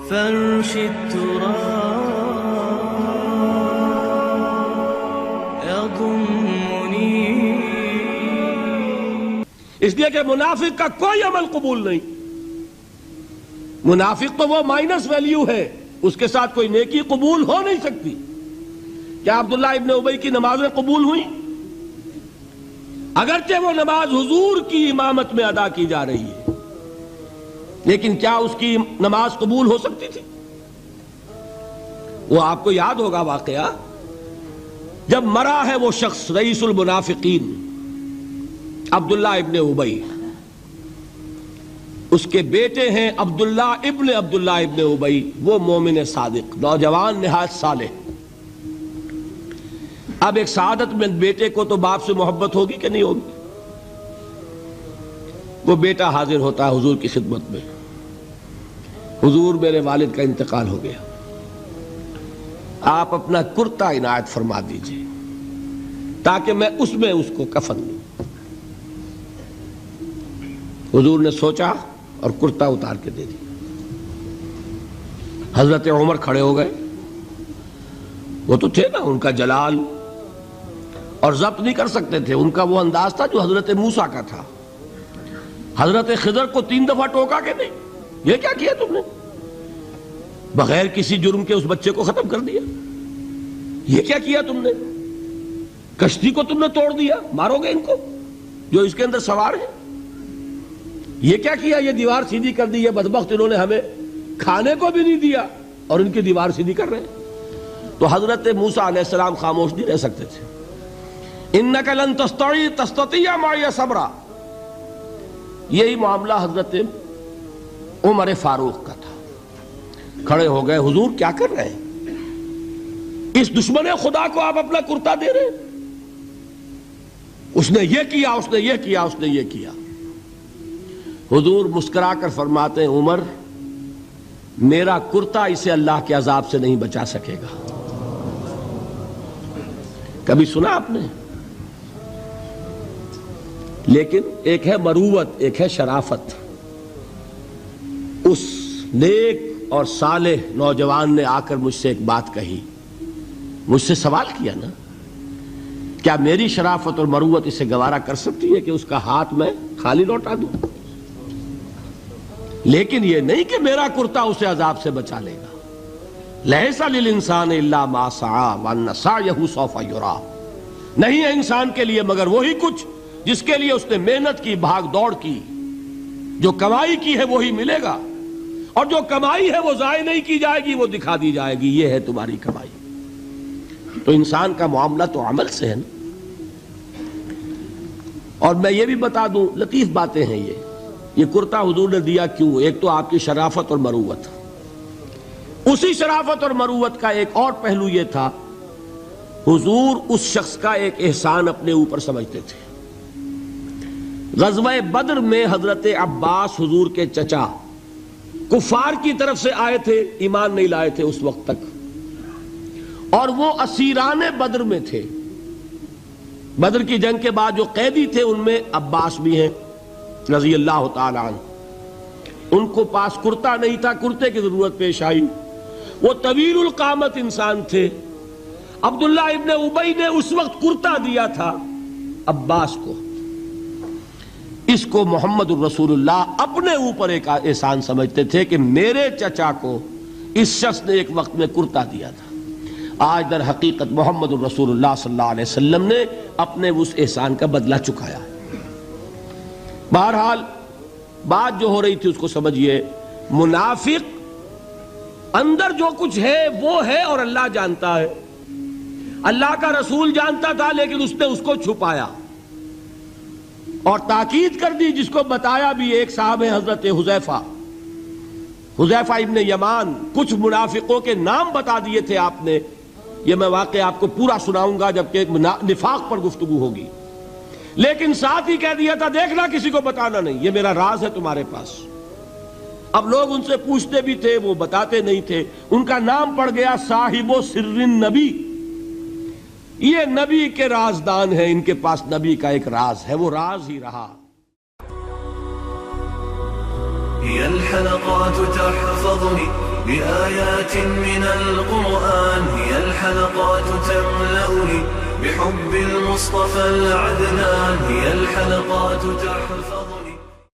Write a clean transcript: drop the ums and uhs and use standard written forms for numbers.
فرش التراب يضمني. اس لیے کہ منافق کا کوئی عمل قبول نہیں. منافق تو وہ مائنس ویلیو ہے، اس کے ساتھ کوئی نیکی قبول ہو نہیں سکتی. کیا عبداللہ ابن ابی کی نمازیں قبول ہوئیں؟ اگرچہ وہ نماز حضور کی امامت میں ادا کی جا رہی ہے، لیکن کیا اس کی نماز قبول ہو سکتی تھی؟ وہ آپ کو یاد ہوگا واقعہ، جب مرا ہے وہ شخص رئیس المنافقین عبداللہ ابن ابی، اس کے بیٹے ہیں عبداللہ ابن ابی، وہ مومن صادق، نوجوان نہایت صالح. اب ایک سعادت مند بیٹے کو تو باپ سے محبت ہوگی کہ نہیں ہوگی؟ وہ بیٹا حاضر ہوتا ہے حضور کی خدمت میں. حضور میرے والد کا انتقال ہو گیا، آپ اپنا کرتا عنایت فرما دیجئے تاکہ میں اس کو کفن دوں. حضور نے سوچا اور کرتا اتار کے دے دیا. حضرت عمر کھڑے ہو گئے، وہ تو تھے نا، ان کا جلال اور ضبط نہیں کر سکتے تھے، ان کا وہ انداز تھا جو حضرت موسیٰ کا تھا. حضرت خضر کو 3 دفعہ ٹوکا کہ نہیں، یہ کیا کیا تم نے؟ بغیر کسی جرم کے اس بچے کو ختم کر دیا. یہ کیا کیا تم نے؟ کشتی کو تم نے توڑ دیا، مارو گے ان کو جو اس کے اندر سوار ہیں. یہ کیا کیا؟ یہ دیوار سیدھی کر دی. یہ بدبخت انہوں نے ہمیں کھانے کو بھی نہیں دیا اور ان کی دیوار سیدھی کر رہے ہیں. تو حضرت موسیٰ علیہ السلام خاموش نہیں رہ سکتے تھے. انک لن تستطیع معی صبرا. یہی معاملہ حضرت عمر فاروق کا تھا. کھڑے ہو گئے، حضور کیا کر رہے ہیں؟ اس دشمن خدا کو آپ اپنا کرتا دے رہے ہیں؟ اس نے یہ کیا، اس نے یہ کیا، اس نے یہ کیا. حضور مسکرا کر فرماتے ہیں، عمر میرا کرتا اسے اللہ کے عذاب سے نہیں بچا سکے گا. کبھی سنا آپ نے؟ لیکن ایک ہے مروت، ایک ہے شرافت. اس نیک اور صالح نوجوان نے آ کر مجھ سے ایک بات کہی، مجھ سے سوال کیا نا، کیا میری شرافت اور مروت اسے گوارا کر سکتی ہے کہ اس کا ہاتھ میں خالی لوٹا دوں؟ لیکن یہ نہیں کہ میرا کرتا اسے عذاب سے بچا لے گا. لَيْسَ لِلْإِنسَانِ إِلَّا مَا سَعَىٰ وَأَنَّ سَعْيَهُ سَوْفَ يُرَىٰ. نہیں ہے انسان کے لیے مگر وہی کچھ جس کے لیے اس نے محنت کی، بھاگ دوڑ کی. جو کمائی کی ہے وہی ملے گا، اور جو کمائی ہے وہ ضائع نہیں کی جائے گی، وہ دکھا دی جائے گی. یہ ہے تمہاری کمائی. تو انسان کا معاملہ تو عمل سے ہے نا. اور میں یہ بھی بتا دوں، لطیف باتیں ہیں یہ کرتا حضور نے دیا کیوں؟ ایک تو آپ کی شرافت اور مروت. اسی شرافت اور مروت کا ایک اور پہلو یہ تھا، حضور اس شخص کا ایک احسان اپنے اوپر سمجھتے تھے. غزوہ بدر میں حضرت عباس حضور کے چچا کفار کی طرف سے آئے تھے، ایمان نہیں لائے تھے اس وقت تک، اور وہ اسیران بدر میں تھے. بدر کی جنگ کے بعد جو قیدی تھے ان میں عباس بھی ہیں رضی اللہ تعالی عنہ. ان کو پاس کرتا نہیں تھا، کرتے کی ضرورت پیش آئی. وہ طویل القامت انسان تھے. عبداللہ ابن ابی نے اس وقت کرتا دیا تھا عباس کو. اس کو محمد الرسول اللہ اپنے اوپر ایک احسان سمجھتے تھے کہ میرے چچا کو اس شخص نے ایک وقت میں کرتا دیا تھا. آج در حقیقت محمد الرسول اللہ صلی اللہ علیہ وسلم نے اپنے اس احسان کا بدلہ چکایا. بہرحال بات جو ہو رہی تھی اس کو سمجھیے. منافق اندر جو کچھ ہے وہ ہے اور اللہ جانتا ہے. اللہ کا رسول جانتا تھا لیکن اس نے اس کو چھپایا اور تاکید کر دی، جس کو بتایا بھی. ایک صاحب ہے حضرت حذیفہ ابن یمان. کچھ منافقوں کے نام بتا دیے تھے آپ نے. یہ میں واقعہ آپ کو پورا سناؤں گا جبکہ نفاق پر گفتگو ہوگی. لیکن ساتھ ہی کہہ دیا تھا دیکھنا کسی کو بتانا نہیں، یہ میرا راز ہے تمہارے پاس. اب لوگ ان سے پوچھتے بھی تھے، وہ بتاتے نہیں تھے. ان کا نام پڑ گیا صاحب سر النبی. یہ نبی کے رازدان ہیں، ان کے پاس نبی کا ایک راز ہے، وہ راز ہی رہا. هي الحلقات تحفظني بآيات من القرآن، هي الحلقات تملأني بحب المصطفى العدنان، هي الحلقات تحفظني